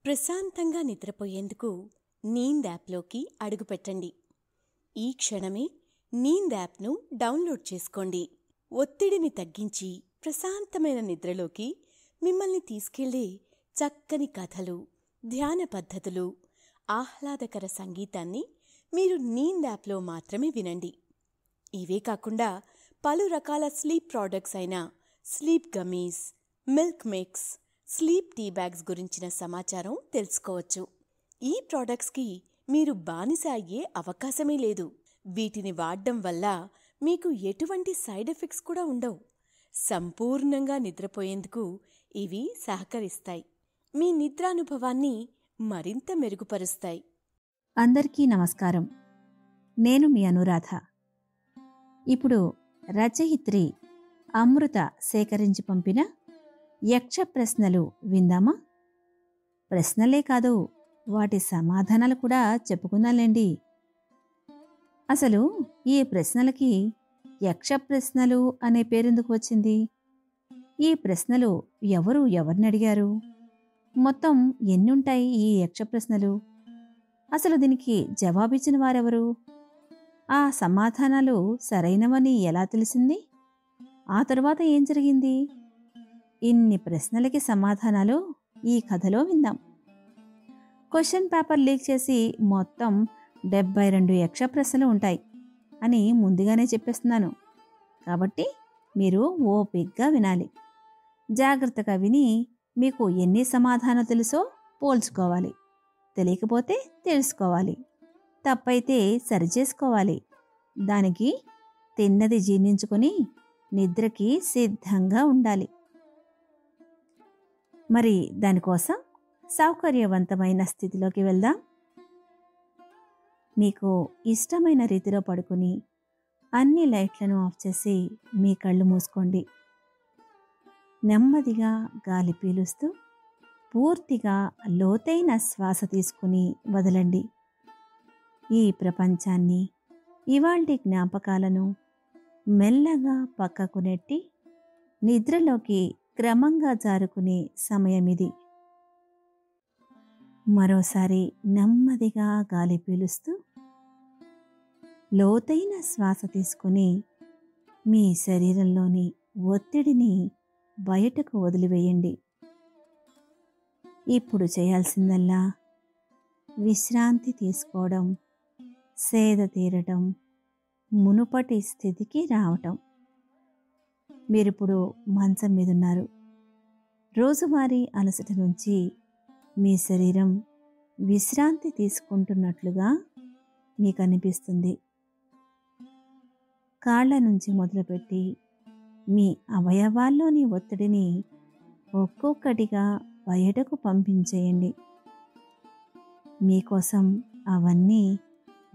ప్రశాంతంగా నిద్రపోయేందుకు నీంద్ యాప్లోకి అడుగుపెట్టండి. ఈ క్షణమే నీంద్ యాప్ను డౌన్లోడ్ చేసుకోండి. ఒత్తిడిని తగ్గించి ప్రశాంతమైన నిద్రలోకి మిమ్మల్ని తీసుకెళ్లే చక్కని కథలు, ధ్యాన పద్ధతులు, ఆహ్లాదకర సంగీతాన్ని మీరు నీంద్ యాప్లో మాత్రమే వినండి. ఇవే కాకుండా పలు రకాల స్లీప్ ప్రోడక్ట్స్ అయిన sleep gummies, milk mix, sleep tea bags గురించిన సమాచారం తెలుసుకోవచ్చు. ఈ ప్రోడక్ట్స్కి మీరు బానిస అయ్యే అవకాశమే లేదు. వీటిని వాడడం వల్ల మీకు ఎటువంటి సైడ్ ఎఫెక్ట్స్ కూడా ఉండవు. సంపూర్ణంగా నిద్రపోయేందుకు ఇవి సహకరిస్తాయి. మీ నిద్రానుభవాన్ని మరింత మెరుగుపరుస్తాయి. అందరికీ నమస్కారం. నేను మీ అనురాధ. ఇప్పుడు రచయిత్రి అమృత సేకరించి పంపిన యక్ష ప్రశ్నలు విందామా? ప్రశ్నలే కాదు, వాటి సమాధానాలు కూడా చెప్పుకుందాంలేండి. అసలు ఈ ప్రశ్నలకి యక్ష ప్రశ్నలు అనే పేరెందుకు వచ్చింది? ఈ ప్రశ్నలు ఎవరిని అడిగారు? మొత్తం ఎన్నుంటాయి ఈ యక్ష ప్రశ్నలు? అసలు దీనికి జవాబిచ్చిన వారెవరు? ఆ సమాధానాలు సరైనవని ఎలా తెలిసింది? ఆ తరువాత ఏం జరిగింది? ఇన్ని ప్రశ్నలకి సమాధానాలు ఈ కథలో విందాం. క్వశ్చన్ పేపర్ లీక్ చేసి మొత్తం 72 యక్ష ప్రశ్నలు ఉంటాయి అని ముందుగానే చెప్పేస్తున్నాను. కాబట్టి మీరు ఓపిగ్గా వినాలి. జాగ్రత్తగా విని మీకు ఎన్ని సమాధానాలు తెలుసో పోల్చుకోవాలి. తెలియకపోతే తెలుసుకోవాలి. తప్పైతే సరిచేసుకోవాలి. దానికి తిన్నది జీర్ణించుకొని నిద్రకి సిద్ధంగా ఉండాలి. మరి దానికోసం సౌకర్యవంతమైన స్థితిలోకి వెళ్దాం. మీకు ఇష్టమైన రీతిలో పడుకుని అన్ని లైట్లను ఆఫ్ చేసి మీ కళ్ళు మూసుకోండి. నెమ్మదిగా గాలి పీలుస్తూ పూర్తిగా లోతైన శ్వాస తీసుకుని వదలండి. ఈ ప్రపంచాన్ని, ఇవాల్టి జ్ఞాపకాలను మెల్లగా పక్కకు నెట్టి నిద్రలోకి క్రమంగా జారుకునే సమయమిది. మరోసారి నెమ్మదిగా గాలి పీలుస్తూ లోతైన శ్వాస తీసుకుని మీ శరీరంలోని ఒత్తిడిని బయటకు వదిలివేయండి. ఇప్పుడు చేయాల్సిందల్లా విశ్రాంతి తీసుకోవడం, సేద తీరటం, మునుపటి స్థితికి రావటం. మీరిప్పుడు మంచం మీదున్నారు. రోజువారీ అలసట నుంచి మీ శరీరం విశ్రాంతి తీసుకుంటున్నట్లుగా మీకు అనిపిస్తుంది. కాళ్ల నుంచి మొదలుపెట్టి మీ అవయవాల్లోని ఒత్తిడిని ఒక్కొక్కటిగా బయటకు పంపించేయండి. మీకోసం అవన్నీ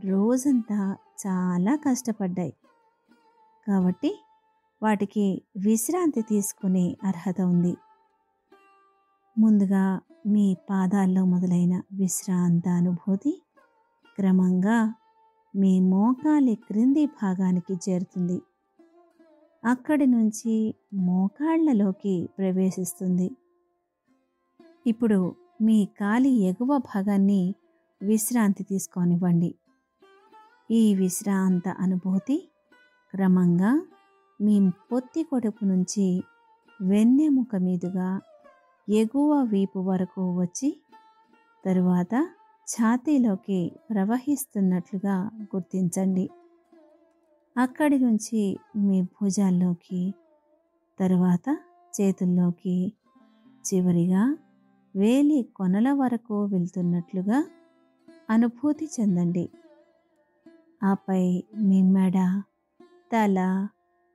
రోజంతా చాలా కష్టపడ్డాయి కాబట్టి వాటికి విశ్రాంతి తీసుకునే అర్హత ఉంది. ముందుగా మీ పాదాల్లో మొదలైన విశ్రాంత అనుభూతి క్రమంగా మీ మోకాలి క్రింది భాగానికి చేరుతుంది. అక్కడి నుంచి మోకాళ్లలోకి ప్రవేశిస్తుంది. ఇప్పుడు మీ కాలి ఎగువ భాగాన్ని విశ్రాంతి తీసుకోనివ్వండి. ఈ విశ్రాంత అనుభూతి క్రమంగా మీ పొత్తి కొడుపు నుంచి వెన్నెముక మీదుగా ఎగువ వీపు వరకు వచ్చి తరువాత ఛాతీలోకి ప్రవహిస్తున్నట్లుగా గుర్తించండి. అక్కడి నుంచి మీ భుజాల్లోకి, తరువాత చేతుల్లోకి, చివరిగా వేలి కొనల వరకు వెళ్తున్నట్లుగా అనుభూతి చెందండి. ఆపై మీ మెడ, తల,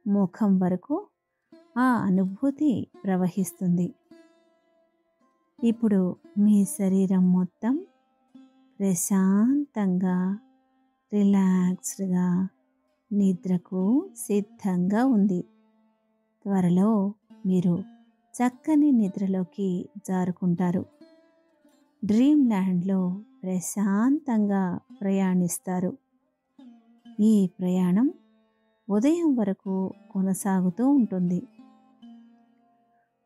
ముఖం వరకు ఆ అనుభూతి ప్రవహిస్తుంది. ఇప్పుడు మీ శరీరం మొత్తం ప్రశాంతంగా, రిలాక్స్డ్గా నిద్రకు సిద్ధంగా ఉంది. త్వరలో మీరు చక్కని నిద్రలోకి జారుకుంటారు. డ్రీమ్ ల్యాండ్లో ప్రశాంతంగా ప్రయాణిస్తారు. ఈ ప్రయాణం ఉదయం వరకు కొనసాగుతూ ఉంటుంది.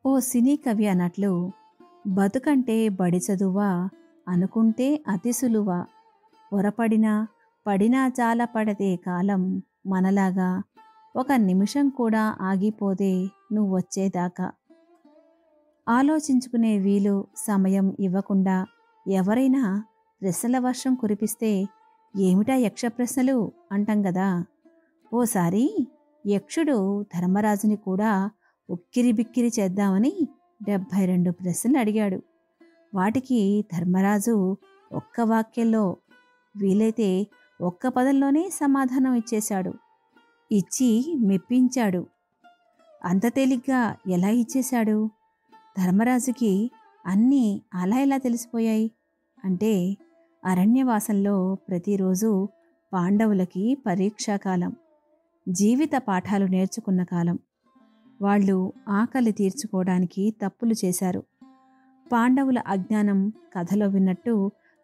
ఓ సినీ కవి అన్నట్లు బతుకంటే బడి చదువా అనుకుంటే అతి సులువా, పొరపడినా పడినా జాల పడదే కాలం మనలాగా, ఒక నిమిషం కూడా ఆగిపోదే నువ్వొచ్చేదాకా. ఆలోచించుకునే వీలు సమయం ఇవ్వకుండా ఎవరైనా ప్రశ్నల వర్షం కురిపిస్తే ఏమిటా యక్ష ప్రశ్నలు అంటాం గదా. ఓసారి యక్షుడు ధర్మరాజుని కూడా ఉక్కిరిబిక్కిరి చేద్దామని 72 ప్రశ్నలు అడిగాడు. వాటికి ధర్మరాజు ఒక్క వాక్యంలో, వీలైతే ఒక్క పదంలోనే సమాధానం ఇచ్చేశాడు. ఇచ్చి మెప్పించాడు. అంత తేలిగ్గా ఎలా ఇచ్చేశాడు? ధర్మరాజుకి అన్నీ అలా ఎలా తెలిసిపోయాయి అంటే, అరణ్యవాసంలో ప్రతిరోజు పాండవులకి పరీక్షాకాలం, జీవిత పాఠాలు నేర్చుకున్న కాలం. వాళ్ళు ఆకలి తీర్చుకోవడానికి తప్పులు చేశారు. పాండవుల అజ్ఞానం కథలో విన్నట్టు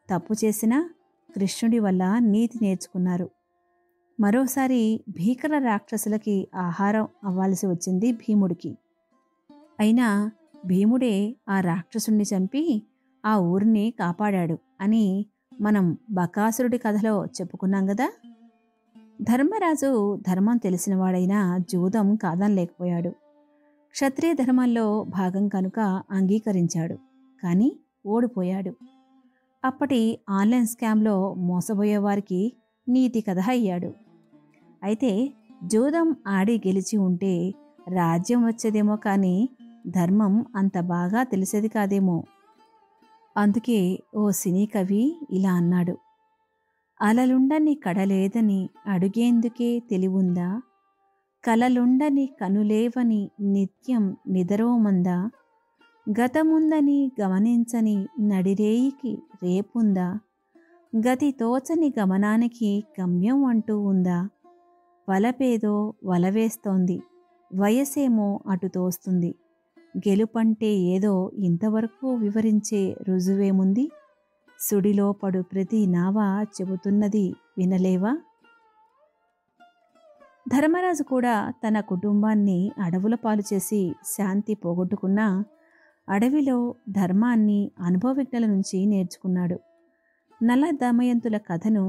తప్పు చేసినా కృష్ణుడి వల్ల నీతి నేర్చుకున్నారు. మరోసారి భీకర రాక్షసులకి ఆహారం అవ్వాల్సి వచ్చింది భీముడికి. అయినా భీముడే ఆ రాక్షసుణ్ణి చంపి ఆ ఊరిని కాపాడాడు అని మనం బకాసురుడి కథలో చెప్పుకున్నాం గదా. ధర్మరాజు ధర్మం తెలిసినవాడైనా జూదం కాదనలేకపోయాడు. క్షత్రియ ధర్మంలో భాగం కనుక అంగీకరించాడు. కానీ ఓడిపోయాడు. అప్పటి ఆన్లైన్ స్కామ్లో మోసపోయేవారికి నీతి కథ అయ్యాడు. అయితే జూదం ఆడి గెలిచి ఉంటే రాజ్యం వచ్చేదేమో కానీ ధర్మం అంత బాగా తెలిసేది కాదేమో. అందుకే ఓ సినీ కవి ఇలా అన్నాడు: అలలుండని కడలేదని అడుగేందుకే తెలివుందా, కలలుండని కనులేవని నిత్యం నిదరోమందా, గతముందని గమనించని నడిరేయికి రేపుందా, గతి తోచని గమనానికి గమ్యం అంటూ ఉందా, వలపేదో వలవేస్తోంది వయసేమో అటు తోస్తుంది, గెలుపంటే ఏదో ఇంతవరకు వివరించే రుజువేముంది, సుడిలో పడు ప్రతి నావా చెబుతున్నది వినలేవా. ధర్మరాజు కూడా తన కుటుంబాన్ని అడవుల పాలు చేసి శాంతి పోగొట్టుకున్నా అడవిలో ధర్మాన్ని అనుభవజ్ఞుల నుంచి నేర్చుకున్నాడు. నల దమయంతుల కథను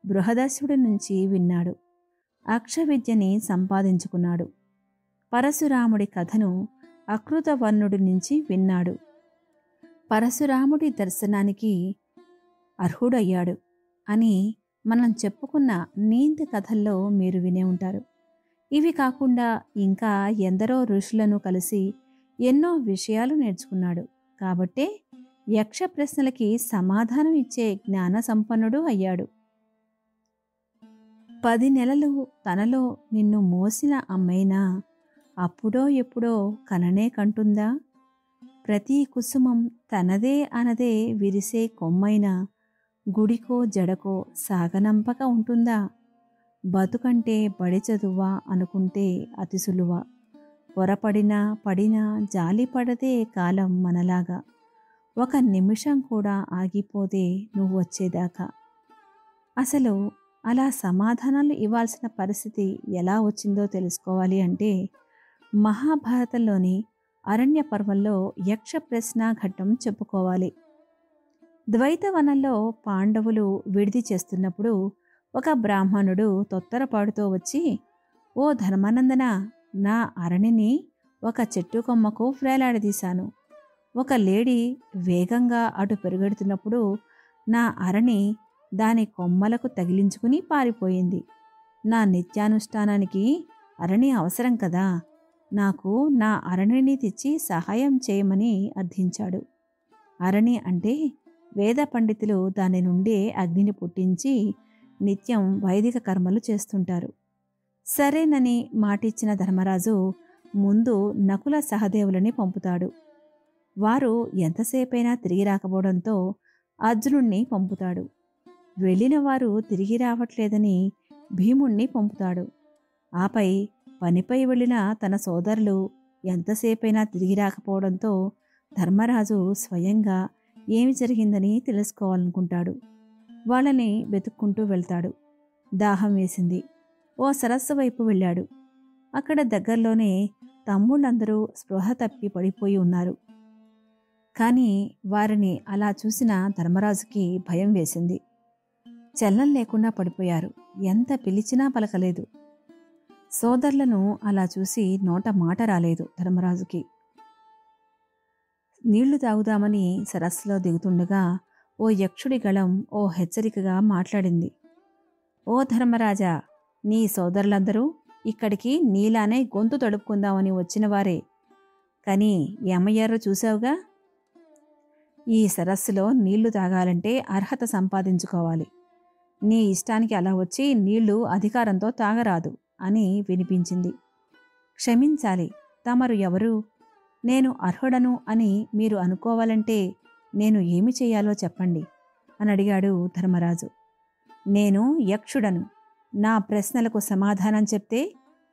బృహదశ్వుడి నుంచి విన్నాడు. అక్షవిద్యని సంపాదించుకున్నాడు. పరశురాముడి కథను అకృతవర్ణుడి నుంచి విన్నాడు. పరశురాముడి దర్శనానికి అర్హుడయ్యాడు అని మనం చెప్పుకున్న నీతి కథల్లో మీరు వినే ఉంటారు. ఇవి కాకుండా ఇంకా ఎందరో ఋషులను కలిసి ఎన్నో విషయాలు నేర్చుకున్నాడు. కాబట్టే యక్ష ప్రశ్నలకి సమాధానం ఇచ్చే జ్ఞాన సంపన్నుడు అయ్యాడు. 10 నెలలు తనలో నిన్ను మోసిన అమ్మైనా అప్పుడో ఎప్పుడో కననే కంటుందా, ప్రతి కుసుమం తనదే అనదే విరిసే కొమ్మైనా గుడికో జడకో సాగనంపక ఉంటుందా, బతుకంటే బడి చదువా అనుకుంటే అతి సులువా, పొరపడినా పడినా జాలిపడదే కాలం మనలాగా, ఒక నిమిషం కూడా ఆగిపోతే నువ్వొచ్చేదాకా. అసలు అలా సమాధానాలు ఇవ్వాల్సిన పరిస్థితి ఎలా వచ్చిందో తెలుసుకోవాలి అంటే మహాభారతంలోని అరణ్య పర్వంలో యక్ష ప్రశ్న ఘట్టం చెప్పుకోవాలి. ద్వైతవనంలో పాండవులు విడిది చేస్తున్నప్పుడు ఒక బ్రాహ్మణుడు తొత్తరపాటుతో వచ్చి, ఓ ధర్మానందన, నా అరణిని ఒక చెట్టు కొమ్మకు వ్రేలాడదీశాను. ఒక లేడీ వేగంగా అటు పెరుగెడుతున్నప్పుడు నా అరణి దాని కొమ్మలకు తగిలించుకుని పారిపోయింది. నా నిత్యానుష్ఠానానికి అరణి అవసరం కదా, నాకు నా అరణిని తెచ్చి సహాయం చేయమని అర్థించాడు. అరణి అంటే వేద పండితులు దాని నుండే అగ్నిని పుట్టించి నిత్యం వైదిక కర్మలు చేస్తుంటారు. సరేనని మాటిచ్చిన ధర్మరాజు ముందు నకుల సహదేవులని పంపుతాడు. వారు ఎంతసేపైనా తిరిగి రాకపోవడంతో అర్జునుణ్ణి పంపుతాడు. వెళ్ళిన వారు తిరిగి రావట్లేదని భీముణ్ణి పంపుతాడు. ఆపై పనిపై వెళ్ళిన తన సోదరులు ఎంతసేపైనా తిరిగి రాకపోవడంతో ధర్మరాజు స్వయంగా ఏమి జరిగిందని తెలుసుకోవాలనుకుంటాడు. వాళ్ళని వెతుక్కుంటూ వెళ్తాడు. దాహం వేసింది. ఓ సరస్సు వైపు వెళ్ళాడు. అక్కడ దగ్గరలోనే తమ్ముళ్ళందరూ స్పృహ తప్పి పడిపోయి ఉన్నారు. కానీ వారిని అలా చూసిన ధర్మరాజుకి భయం వేసింది. చలనం లేకుండా పడిపోయారు. ఎంత పిలిచినా పలకలేదు. సోదరులను అలా చూసి నోట మాట రాలేదు ధర్మరాజుకి. నీళ్లు తాగుదామని సరస్సులో దిగుతుండగా ఓ యక్షుడి గళం ఓ హెచ్చరికగా మాట్లాడింది. ఓ ధర్మరాజా, నీ సోదరులందరూ ఇక్కడికి నీలానే గొంతు తడుపుకుందామని వచ్చినవారే. కానీ ఏమయ్యారో చూశావుగా. ఈ సరస్సులో నీళ్లు తాగాలంటే అర్హత సంపాదించుకోవాలి. నీ ఇష్టానికి అలా వచ్చి నీళ్లు అధికారంతో తాగరాదు అని వినిపించింది. క్షమించాలి, తమరు ఎవరు? నేను అర్హుడను అని మీరు అనుకోవాలంటే నేను ఏమి చేయాలో చెప్పండి అని అడిగాడు ధర్మరాజు. నేను యక్షుడను. నా ప్రశ్నలకు సమాధానం చెప్తే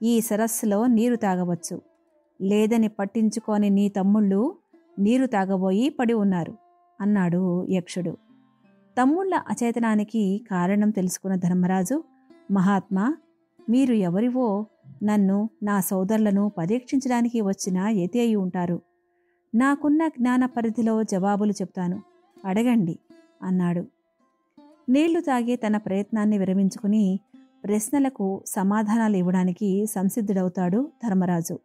ఈ సరస్సులో నీరు తాగవచ్చు. లేదని పట్టించుకోని నీ తమ్ముళ్ళు నీరు తాగబోయి పడి ఉన్నారు అన్నాడు యక్షుడు. తమ్ముళ్ల అచేతనానికి కారణం తెలుసుకున్న ధర్మరాజు, మహాత్మా, మీరు ఎవరివో, నన్ను నా సోదరులను పరీక్షించడానికి వచ్చిన యతి అయి ఉంటారు. నాకున్న జ్ఞాన పరిధిలో జవాబులు చెప్తాను, అడగండి అన్నాడు. నీళ్లు తాగే తన ప్రయత్నాన్ని విరమించుకుని ప్రశ్నలకు సమాధానాలు ఇవ్వడానికి సంసిద్ధుడవుతాడు ధర్మరాజు.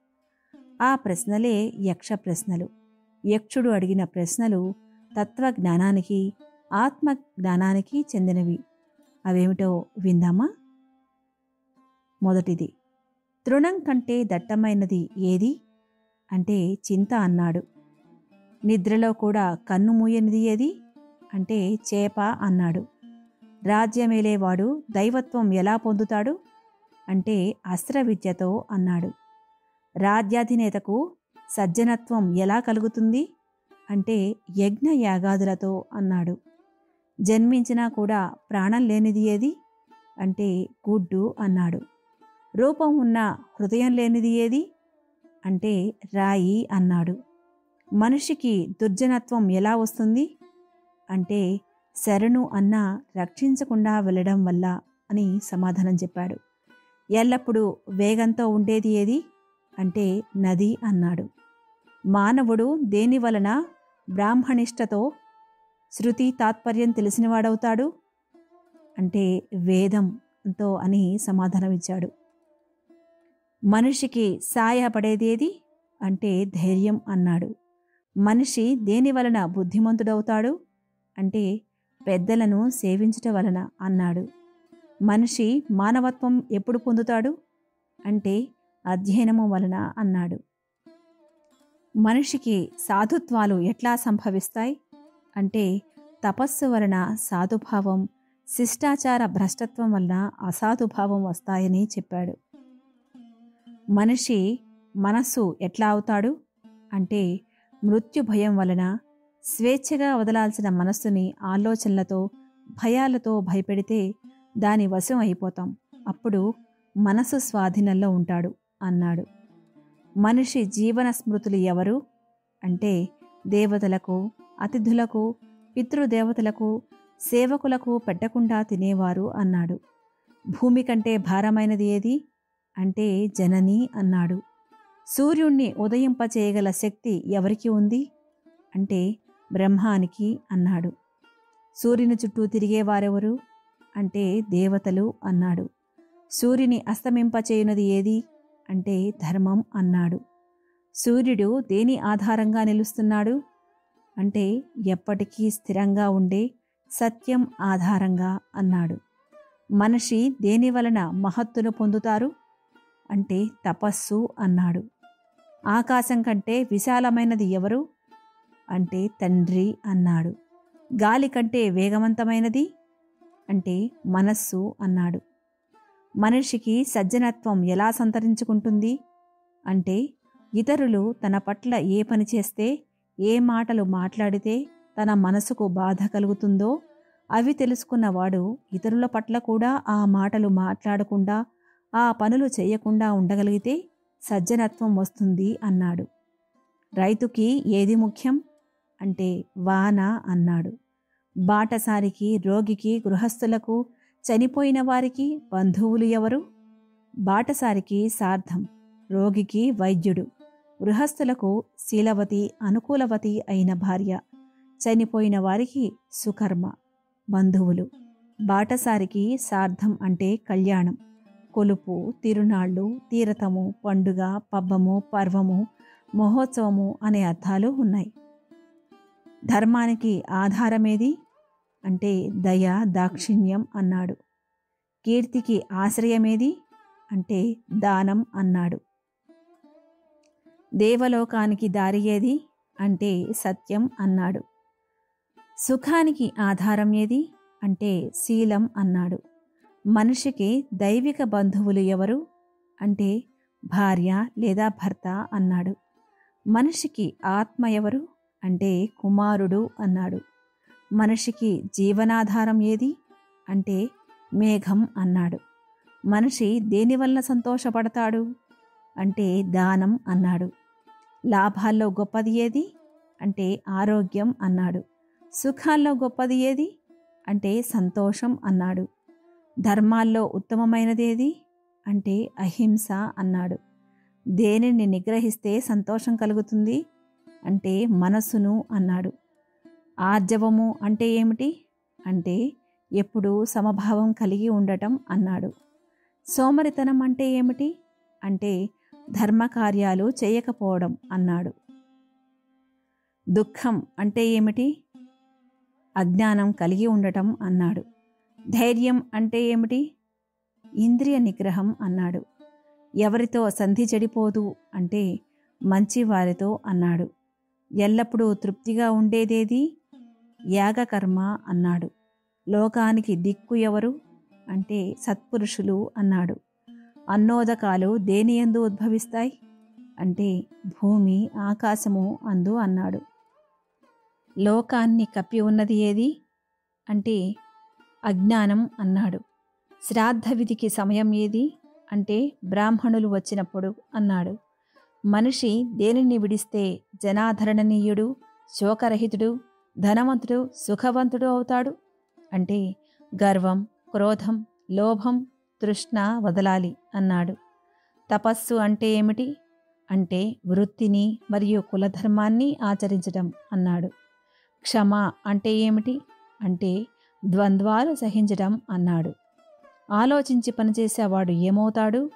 ఆ ప్రశ్నలే యక్ష ప్రశ్నలు. యక్షుడు అడిగిన ప్రశ్నలు తత్వజ్ఞానానికి, ఆత్మ జ్ఞానానికి చెందినవి. అవేమిటో విందామా? మొదటిది, తృణం కంటే దట్టమైనది ఏది అంటే చింత అన్నాడు. నిద్రలో కూడా కన్ను మూయనిది ఏది అంటే చేప అన్నాడు. రాజ్యమేలేవాడు దైవత్వం ఎలా పొందుతాడు అంటే అస్త్ర విద్యతో అన్నాడు. రాజ్యాధినేతకు సజ్జనత్వం ఎలా కలుగుతుంది అంటే యజ్ఞ యాగాదులతో అన్నాడు. జన్మించినా కూడా ప్రాణం లేనిది ఏది అంటే గుడ్డు అన్నాడు. రూపం ఉన్న హృదయం లేనిది ఏది అంటే రాయి అన్నాడు. మనిషికి దుర్జనత్వం ఎలా వస్తుంది అంటే శరణు అన్నా రక్షించకుండా వెళ్ళడం వల్ల అని సమాధానం చెప్పాడు. ఎల్లప్పుడూ వేగంతో ఉండేది ఏది అంటే నది అన్నాడు. మానవుడు దేని వలన బ్రాహ్మణిష్టతో శృతి తాత్పర్యం తెలిసినవాడవుతాడు అంటే వేదంతో అని సమాధానమిచ్చాడు. మనిషికి సాయపడేదేది అంటే ధైర్యం అన్నాడు. మనిషి దేని వలన బుద్ధిమంతుడవుతాడు అంటే పెద్దలను సేవించుట వలన అన్నాడు. మనిషి మానవత్వం ఎప్పుడు పొందుతాడు అంటే అధ్యయనము వలన అన్నాడు. మనిషికి సాధుత్వాలు ఎట్లా సంభవిస్తాయి అంటే తపస్సు వలన సాధుభావం, శిష్టాచార భ్రష్టత్వం వలన అసాధుభావం వస్తాయని చెప్పాడు. మనిషి మనస్సు ఎట్లా అవుతాడు అంటే మృత్యు భయం వలన. స్వేచ్ఛగా వదలాల్సిన మనస్సుని ఆలోచనలతో, భయాలతో భయపెడితే దాని వశం అయిపోతాం. అప్పుడు మనసు స్వాధీనంలో ఉంటాడు అన్నాడు. మనిషి జీవన స్మృతులు ఎవరు అంటే దేవతలకు, అతిథులకు, పితృదేవతలకు, సేవకులకు పెట్టకుండా తినేవారు అన్నాడు. భూమి కంటే భారమైనది ఏది అంటే జనని అన్నాడు. సూర్యుణ్ణి ఉదయింపచేయగల శక్తి ఎవరికి ఉంది అంటే బ్రహ్మానికి అన్నాడు. సూర్యుని చుట్టూ తిరిగేవారెవరు అంటే దేవతలు అన్నాడు. సూర్యుని అస్తమింపచేయునది ఏది అంటే ధర్మం అన్నాడు. సూర్యుడు దేని ఆధారంగా నిలుస్తున్నాడు అంటే ఎప్పటికీ స్థిరంగా ఉండే సత్యం ఆధారంగా అన్నాడు. మనిషి దేని వలన మహత్తును పొందుతారు అంటే తపస్సు అన్నాడు. ఆకాశం కంటే విశాలమైనది ఎవరు అంటే తండ్రి అన్నాడు. గాలి కంటే వేగవంతమైనది అంటే మనస్సు అన్నాడు. మనిషికి సజ్జనత్వం ఎలా సంతరించుకుంటుంది అంటే ఇతరులు తన పట్ల ఏ పని చేస్తే, ఏ మాటలు మాట్లాడితే తన మనసుకు బాధ కలుగుతుందో అవి తెలుసుకున్నవాడు ఇతరుల పట్ల కూడా ఆ మాటలు మాట్లాడకుండా, ఆ పనులు చేయకుండా ఉండగలిగితే సజ్జనత్వం వస్తుంది అన్నాడు. రైతుకి ఏది ముఖ్యం అంటే వాన అన్నాడు. బాటసారికి, రోగికి, గృహస్థులకు, చనిపోయిన వారికి బంధువులు ఎవరు? బాటసారికి సార్థం, రోగికి వైద్యుడు, గృహస్థులకు శీలవతి అనుకూలవతి అయిన భార్య, చనిపోయిన వారికి సుకర్మ, బంధువులు, బాటసారికి సార్థం అంటే కళ్యాణం, కొలుపు, తిరునాళ్ళు, తీరతము, పండుగ, పబ్బము, పర్వము, మహోత్సవము అనే అర్థాలు ఉన్నాయి. ధర్మానికి ఆధారమేది అంటే దయ, దాక్షిణ్యం అన్నాడు. కీర్తికి ఆశ్రయమేది అంటే దానం అన్నాడు. దేవలోకానికి దారి ఏది అంటే సత్యం అన్నాడు. సుఖానికి ఆధారం ఏది అంటే శీలం అన్నాడు. మనిషికి దైవిక బంధువులు ఎవరు అంటే భార్య లేదా భర్త అన్నాడు. మనిషికి ఆత్మ ఎవరు అంటే కుమారుడు అన్నాడు. మనిషికి జీవనాధారం ఏది అంటే మేఘం అన్నాడు. మనిషి దేనివల్ల సంతోషపడతాడు అంటే దానం అన్నాడు. లాభాల్లో గొప్పది ఏది అంటే ఆరోగ్యం అన్నాడు. సుఖాల్లో గొప్పది ఏది అంటే సంతోషం అన్నాడు. ధర్మాల్లో ఉత్తమమైనదేది అంటే అహింస అన్నాడు. దేనిని నిగ్రహిస్తే సంతోషం కలుగుతుంది అంటే మనసును అన్నాడు. ఆర్జవము అంటే ఏమిటి అంటే ఎప్పుడూ సమభావం కలిగి ఉండటం అన్నాడు. సోమరితనం అంటే ఏమిటి అంటే ధర్మకార్యాలు చేయకపోవడం అన్నాడు. దుఃఖం అంటే ఏమిటి అజ్ఞానం కలిగి ఉండటం అన్నాడు. ధైర్యం అంటే ఏమిటి ఇంద్రియ నిగ్రహం అన్నాడు. ఎవరితో సంధి చెడిపోదు అంటే మంచివారితో అన్నాడు. ఎల్లప్పుడూ తృప్తిగా ఉండేదేది యాగకర్మ అన్నాడు. లోకానికి దిక్కు ఎవరు అంటే సత్పురుషులు అన్నాడు. అన్నోదకాలు దేనియందు ఉద్భవిస్తాయి అంటే భూమి ఆకాశము అందు అన్నాడు. లోకాన్ని కప్పి ఉన్నది ఏది అంటే అజ్ఞానం అన్నాడు. శ్రాద్ధ విధికి సమయం ఏది అంటే బ్రాహ్మణులు వచ్చినప్పుడు అన్నాడు. మనిషి దేనిని విడిస్తే జనాధరణనీయుడు, శోకరహితుడు, ధనవంతుడు, సుఖవంతుడు అవుతాడు అంటే గర్వం, క్రోధం, లోభం, తృష్ణ వదలాలి అన్నాడు. తపస్సు అంటే ఏమిటి అంటే వృత్తిని మరియు కులధర్మాన్ని ఆచరించడం అన్నాడు. క్షమ అంటే ఏమిటి అంటే ద్వంద్వాలు సహించడం అన్నాడు. ఆలోచించి పనిచేసేవాడు ఏమవుతాడు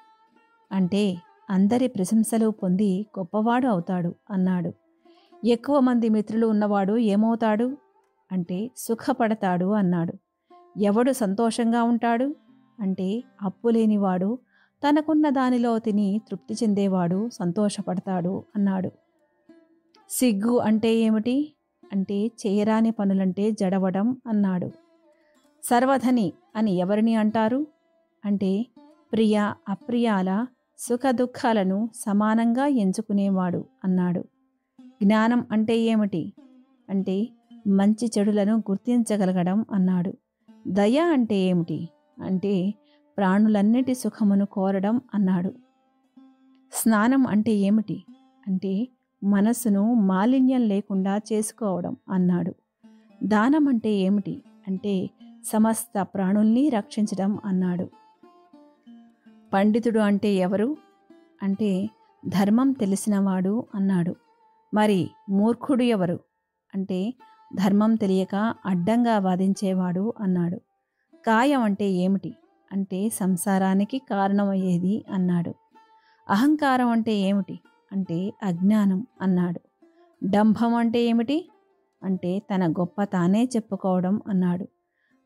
అంటే అందరి ప్రశంసలు పొంది గొప్పవాడు అవుతాడు అన్నాడు. ఎక్కువ మంది మిత్రులు ఉన్నవాడు ఏమవుతాడు అంటే సుఖపడతాడు అన్నాడు. ఎవడు సంతోషంగా ఉంటాడు అంటే అప్పులేనివాడు, తనకున్న దానిలో తిని తృప్తి చెందేవాడు సంతోషపడతాడు అన్నాడు. సిగ్గు అంటే ఏమిటి అంటే చేయరాని పనులంటే జడవడం అన్నాడు. సర్వధని అని ఎవరిని అంటారు అంటే ప్రియ అప్రియాల సుఖ దుఃఖాలను సమానంగా ఎంచుకునేవాడు అన్నాడు. జ్ఞానం అంటే ఏమిటి అంటే మంచి చెడులను గుర్తించగలగడం అన్నాడు. దయ అంటే ఏమిటి అంటే ప్రాణులన్నిటి సుఖమును కోరడం అన్నాడు. స్నానం అంటే ఏమిటి అంటే మనసును మాలిన్యం లేకుండా చేసుకోవడం అన్నాడు. దానం అంటే ఏమిటి అంటే సమస్త ప్రాణుల్ని రక్షించడం అన్నాడు. పండితుడు అంటే ఎవరు అంటే ధర్మం తెలిసినవాడు అన్నాడు. మరి మూర్ఖుడు ఎవరు అంటే ధర్మం తెలియక అడ్డంగా వాదించేవాడు అన్నాడు. కాయం అంటే ఏమిటి అంటే సంసారానికి కారణమయ్యేది అన్నాడు. అహంకారం అంటే ఏమిటి అంటే అజ్ఞానం అన్నాడు. డంభం అంటే ఏమిటి అంటే తన గొప్ప తానే చెప్పుకోవడం అన్నాడు.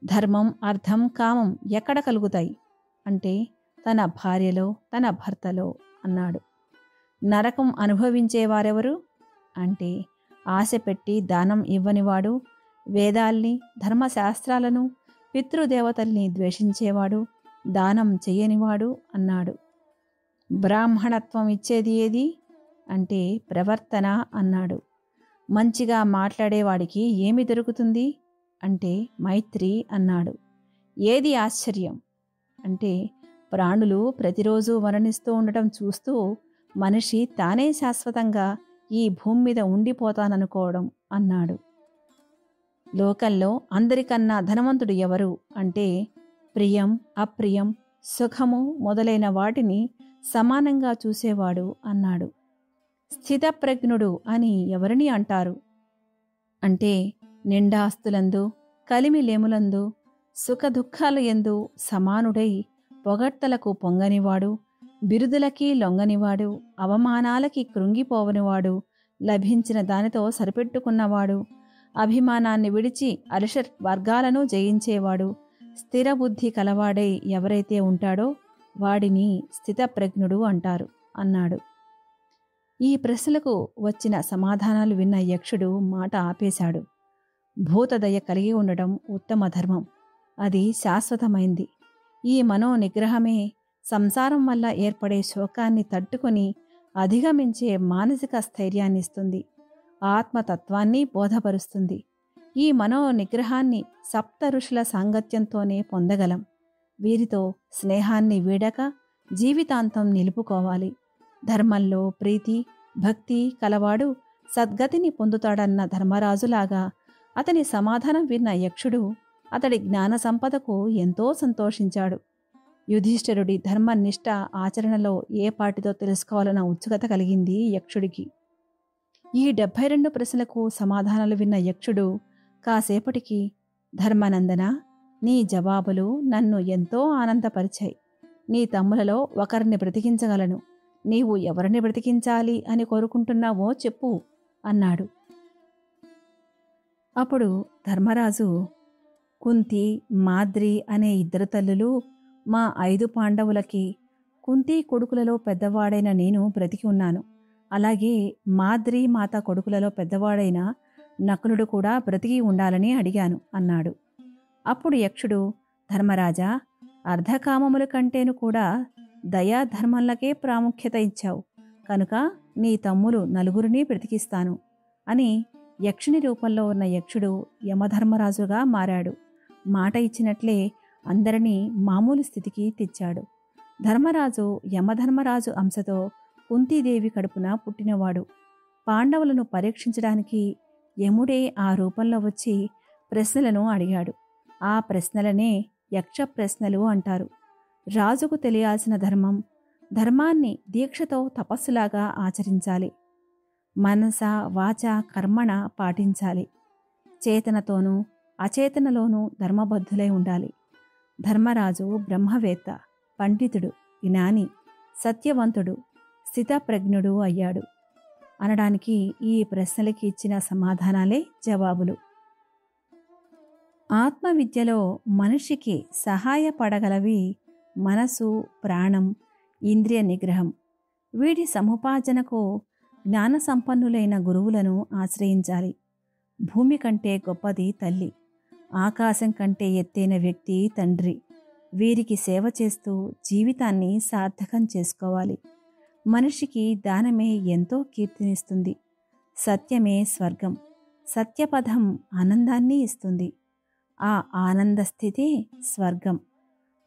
ధర్మం, అర్థం, కామం ఎక్కడ కలుగుతాయి అంటే తన భార్యలో, తన భర్తలో అన్నాడు. నరకం అనుభవించేవారెవరు అంటే ఆశ పెట్టి దానం ఇవ్వనివాడు, వేదాల్ని, ధర్మశాస్త్రాలను, పితృదేవతల్ని ద్వేషించేవాడు, దానం చెయ్యనివాడు అన్నాడు. బ్రాహ్మణత్వం ఇచ్చేది ఏది అంటే ప్రవర్తన అన్నాడు. మంచిగా మాట్లాడేవాడికి ఏమి దొరుకుతుంది అంటే మైత్రి అన్నాడు. ఏది ఆశ్చర్యం అంటే ప్రాణులు ప్రతిరోజు మరణిస్తూ ఉండటం చూస్తూ మనిషి తానే శాశ్వతంగా ఈ భూమి మీద ఉండిపోతాననుకోవడం అన్నాడు. లోకంలో అందరికన్నా ధనవంతుడు ఎవరు అంటే ప్రియం, అప్రియం, సుఖము మొదలైన వాటిని సమానంగా చూసేవాడు అన్నాడు. స్థితప్రజ్ఞుడు అని ఎవరిని అంటారు? అంటే నిండాస్తులందు కలిమిలేములందు సుఖదుఖాల యందు సమానుడై పొగడ్తలకు పొంగనివాడు, బిరుదులకి లొంగనివాడు, అవమానాలకి కృంగిపోవనివాడు, లభించిన దానితో సరిపెట్టుకున్నవాడు, అభిమానాన్ని విడిచి అరిషట్ వర్గాలను జయించేవాడు, స్థిరబుద్ధి కలవాడై ఎవరైతే ఉంటాడో వాడిని స్థితప్రజ్ఞుడు అంటారు అన్నాడు. ఈ ప్రశ్నలకు వచ్చిన సమాధానాలు విన్న యక్షుడు మాట ఆపేశాడు. భూతదయ కలిగి ఉండడం ఉత్తమ ధర్మం. అది శాశ్వతమైంది. ఈ మనోనిగ్రహమే సంసారం వల్ల ఏర్పడే శోకాన్ని తట్టుకొని అధిగమించే మానసిక స్థైర్యాన్నిస్తుంది, ఆత్మతత్వాన్ని బోధపరుస్తుంది. ఈ మనోనిగ్రహాన్ని సప్త ఋషుల సాంగత్యంతోనే పొందగలం. వీరితో స్నేహాన్ని వీడక జీవితాంతం నిలుపుకోవాలి. ధర్మంలో ప్రీతి భక్తి కలవాడు సద్గతిని పొందుతాడన్న ధర్మరాజులాగా అతని సమాధానం విన్న యక్షుడు అతడి జ్ఞాన సంపదకు ఎంతో సంతోషించాడు. యుధిష్ఠిరుడి ధర్మనిష్ట ఆచరణలో ఏ పాటితో తెలుసుకోవాలన్న ఉత్సుకత కలిగింది యక్షుడికి. ఈ 72 ప్రశ్నలకు సమాధానాలు విన్న యక్షుడు కాసేపటికి, ధర్మనందన, నీ జవాబులు నన్ను ఎంతో ఆనందపరిచాయి. నీ తమ్ములలో ఒకరిని బ్రతికించగలను. నీవు ఎవరిని బ్రతికించాలి అని కోరుకుంటున్నావో చెప్పు అన్నాడు. అప్పుడు ధర్మరాజు, కుంతి, మాద్రి అనే 2 తల్లులు మా 5 పాండవులకి, కుంతి కొడుకులలో పెద్దవాడైన నేను బ్రతికి ఉన్నాను. అలాగే మాద్రి మాత కొడుకులలో పెద్దవాడైన నకులుడు కూడా బ్రతికి ఉండాలని అడిగాను అన్నాడు. అప్పుడు యక్షుడు, ధర్మరాజా, అర్ధకామముల కంటేను కూడా దయాధర్మలకే ప్రాముఖ్యత ఇచ్చావు. కనుక నీ తమ్ములు 4 బ్రతికిస్తాను అని యక్షుని రూపంలో ఉన్న యక్షుడు యమధర్మరాజుగా మారాడు. మాట ఇచ్చినట్లే అందరినీ మామూలు స్థితికి తెచ్చాడు. ధర్మరాజు యమధర్మరాజు అంశతో కుంతీదేవి కడుపున పుట్టినవాడు. పాండవులను పరీక్షించడానికి యముడే ఆ రూపంలో వచ్చి ప్రశ్నలను అడిగాడు. ఆ ప్రశ్నలనే యక్ష ప్రశ్నలు అంటారు. రాజుకు తెలియాల్సిన ధర్మాన్ని దీక్షతో తపస్సులాగా ఆచరించాలి. మనస వాచ కర్మణ పాటించాలి. చేతనతోనూ అచేతనలోనూ ధర్మబద్ధులై ఉండాలి. ధర్మరాజు బ్రహ్మవేత్త, పండితుడు, జ్ఞాని, సత్యవంతుడు, స్థితప్రజ్ఞుడు అయ్యాడు అనడానికి ఈ ప్రశ్నలకి ఇచ్చిన సమాధానాలే జవాబులు. ఆత్మవిద్యలో మనిషికి సహాయపడగలవి మనసు, ప్రాణం, ఇంద్రియ నిగ్రహం. వీటి సముపార్జనకు జ్ఞాన సంపన్నులైన గురువులను ఆశ్రయించాలి. భూమి కంటే గొప్పది తల్లి, ఆకాశం కంటే ఎత్తైన వ్యక్తి తండ్రి. వీరికి సేవ చేస్తూ జీవితాన్ని సార్థకం చేసుకోవాలి. మనిషికి దానమే ఎంతో కీర్తినిస్తుంది. సత్యమే స్వర్గం. సత్యపథం ఆనందాన్ని ఇస్తుంది. ఆ ఆనంద స్థితే స్వర్గం.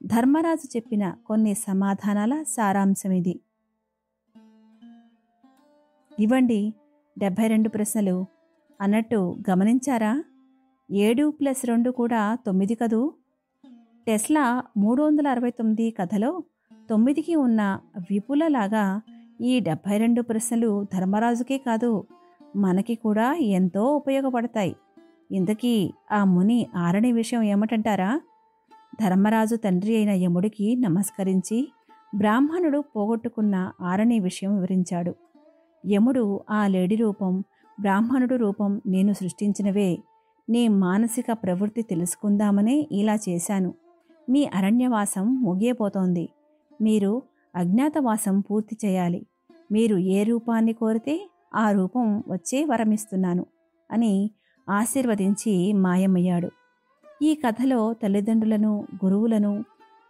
ధర్మరాజు చెప్పిన కొన్ని సమాధానాల సారాంశమిది. ఇవ్వండి 72 ప్రశ్నలు అన్నట్టు గమనించారా? 7+2 కూడా 9 కదూ. టెస్లా 369 కథలో 9కి ఉన్న విపులలాగా ఈ 72 ప్రశ్నలు ధర్మరాజుకే కాదు, మనకి కూడా ఎంతో ఉపయోగపడతాయి. ఇంతకీ ఆ ముని ఆరని విషయం ఏమిటంటారా? ధర్మరాజు తండ్రి అయిన యముడికి నమస్కరించి బ్రాహ్మణుడు పోగొట్టుకున్న ఆరని విషయం వివరించాడు. యముడు, ఆ లేడి రూపం, బ్రాహ్మణుడు రూపం నేను సృష్టించినవే. నీ మానసిక ప్రవృత్తి తెలుసుకుందామనే ఇలా చేశాను. మీ అరణ్యవాసం ముగియబోతోంది. మీరు అజ్ఞాతవాసం పూర్తి చేయాలి. మీరు ఏ రూపాన్ని కోరితే ఆ రూపం వచ్చే వరమిస్తున్నాను అని ఆశీర్వదించి మాయమయ్యాడు. ఈ కథలో తల్లిదండ్రులను, గురువులను,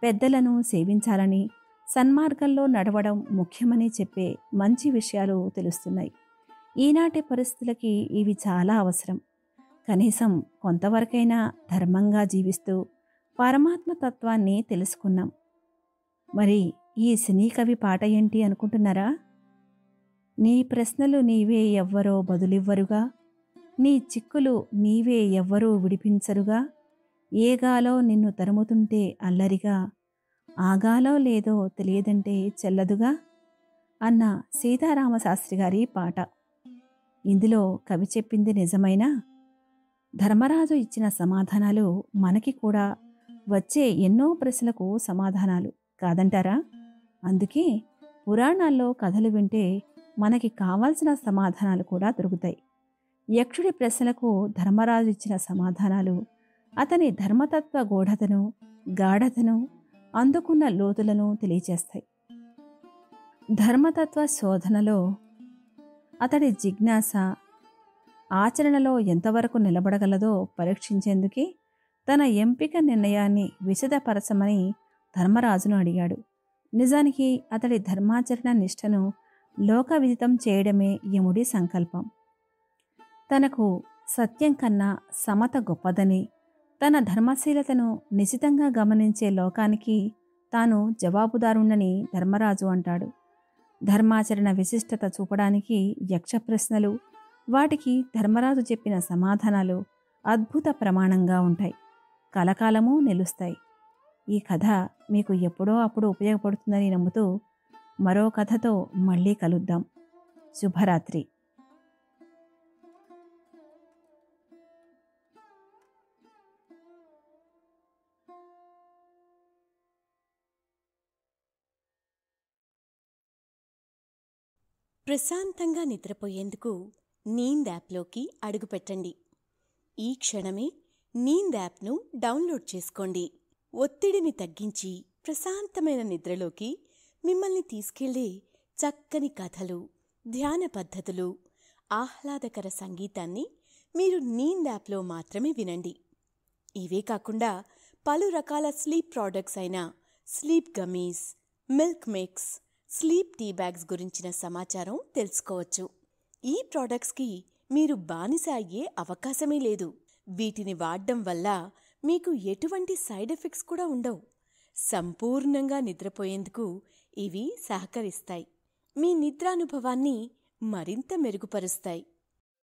పెద్దలను సేవించాలని, సన్మార్గంలో నడవడం ముఖ్యమని చెప్పే మంచి విషయాలు తెలుస్తున్నాయి. ఈనాటి పరిస్థితులకి ఇవి చాలా అవసరం. కనీసం కొంతవరకైనా ధర్మంగా జీవిస్తూ పరమాత్మ తత్వాన్ని తెలుసుకున్నాం. మరి ఈ సినీ కవి పాట ఏంటి అనుకుంటున్నారా? నీ ప్రశ్నలు నీవే ఎవ్వరో బదులివ్వరుగా, నీ చిక్కులు నీవే ఎవ్వరూ విడిపించరుగా, ఏగాలో నిన్ను తరుముతుంటే అల్లరిగా, ఆగాలో లేదో తెలియదంటే చెల్లదుగా. అన్న సీతారామశాస్త్రి గారి పాట. ఇందులో కవి చెప్పింది నిజమైనా ధర్మరాజు ఇచ్చిన సమాధానాలు మనకి కూడా వచ్చే ఎన్నో ప్రశ్నలకు సమాధానాలు కాదంటారా? అందుకే పురాణాల్లో కథలు వింటే మనకి కావాల్సిన సమాధానాలు కూడా దొరుకుతాయి. యక్షుడి ప్రశ్నలకు ధర్మరాజు ఇచ్చిన సమాధానాలు అతని ధర్మతత్వ గూఢతను, గాఢతను, అందుకున్న లోతులను తెలియచేస్తాయి. ధర్మతత్వ శోధనలో అతడి జిజ్ఞాస ఆచరణలో ఎంతవరకు నిలబడగలదో పరీక్షించేందుకే తన ఎంపిక నిర్ణయాన్ని విశదపరచమని ధర్మరాజును అడిగాడు. నిజానికి అతడి ధర్మాచరణ నిష్టను లోకవిదితం చేయడమే యముడి సంకల్పం. తనకు సత్యం కన్నా సమత గొప్పదని, తన ధర్మశీలతను నిశితంగా గమనించే లోకానికి తాను జవాబుదారుణ్ణని ధర్మరాజు అంటాడు. ధర్మాచరణ విశిష్టత చూపడానికి యక్ష ప్రశ్నలు, వాటికి ధర్మరాజు చెప్పిన సమాధానాలు అద్భుత ప్రమాణంగా ఉంటాయి, కలకాలమూ నిలుస్తాయి. ఈ కథ మీకు ఎప్పుడో అప్పుడు ఉపయోగపడుతుందని నమ్ముతూ మరో కథతో మళ్ళీ కలుద్దాం. శుభరాత్రి. ప్రశాంతంగా నిద్రపోయేందుకు నీంద్ యాప్లోకి అడుగుపెట్టండి. ఈ క్షణమే నీంద్ యాప్ను డౌన్లోడ్ చేసుకోండి. ఒత్తిడిని తగ్గించి ప్రశాంతమైన నిద్రలోకి మిమ్మల్ని తీసుకెళ్లే చక్కని కథలు, ధ్యాన పద్ధతులు, ఆహ్లాదకర సంగీతాన్ని మీరు నీంద్ యాప్లో మాత్రమే వినండి. ఇవే కాకుండా పలు రకాల స్లీప్ ప్రోడక్ట్స్ అయిన sleep gummies, milk mix, sleep tea bags గురించిన సమాచారం తెలుసుకోవచ్చు. ఈ ప్రోడక్ట్స్కి మీరు బానిస అయ్యే అవకాశమే లేదు. వీటిని వాడడం వల్ల మీకు ఎటువంటి సైడ్ ఎఫెక్ట్స్ కూడా ఉండవు. సంపూర్ణంగా నిద్రపోయేందుకు ఇవి సహకరిస్తాయి. మీ నిద్రానుభవాన్ని మరింత మెరుగుపరుస్తాయి.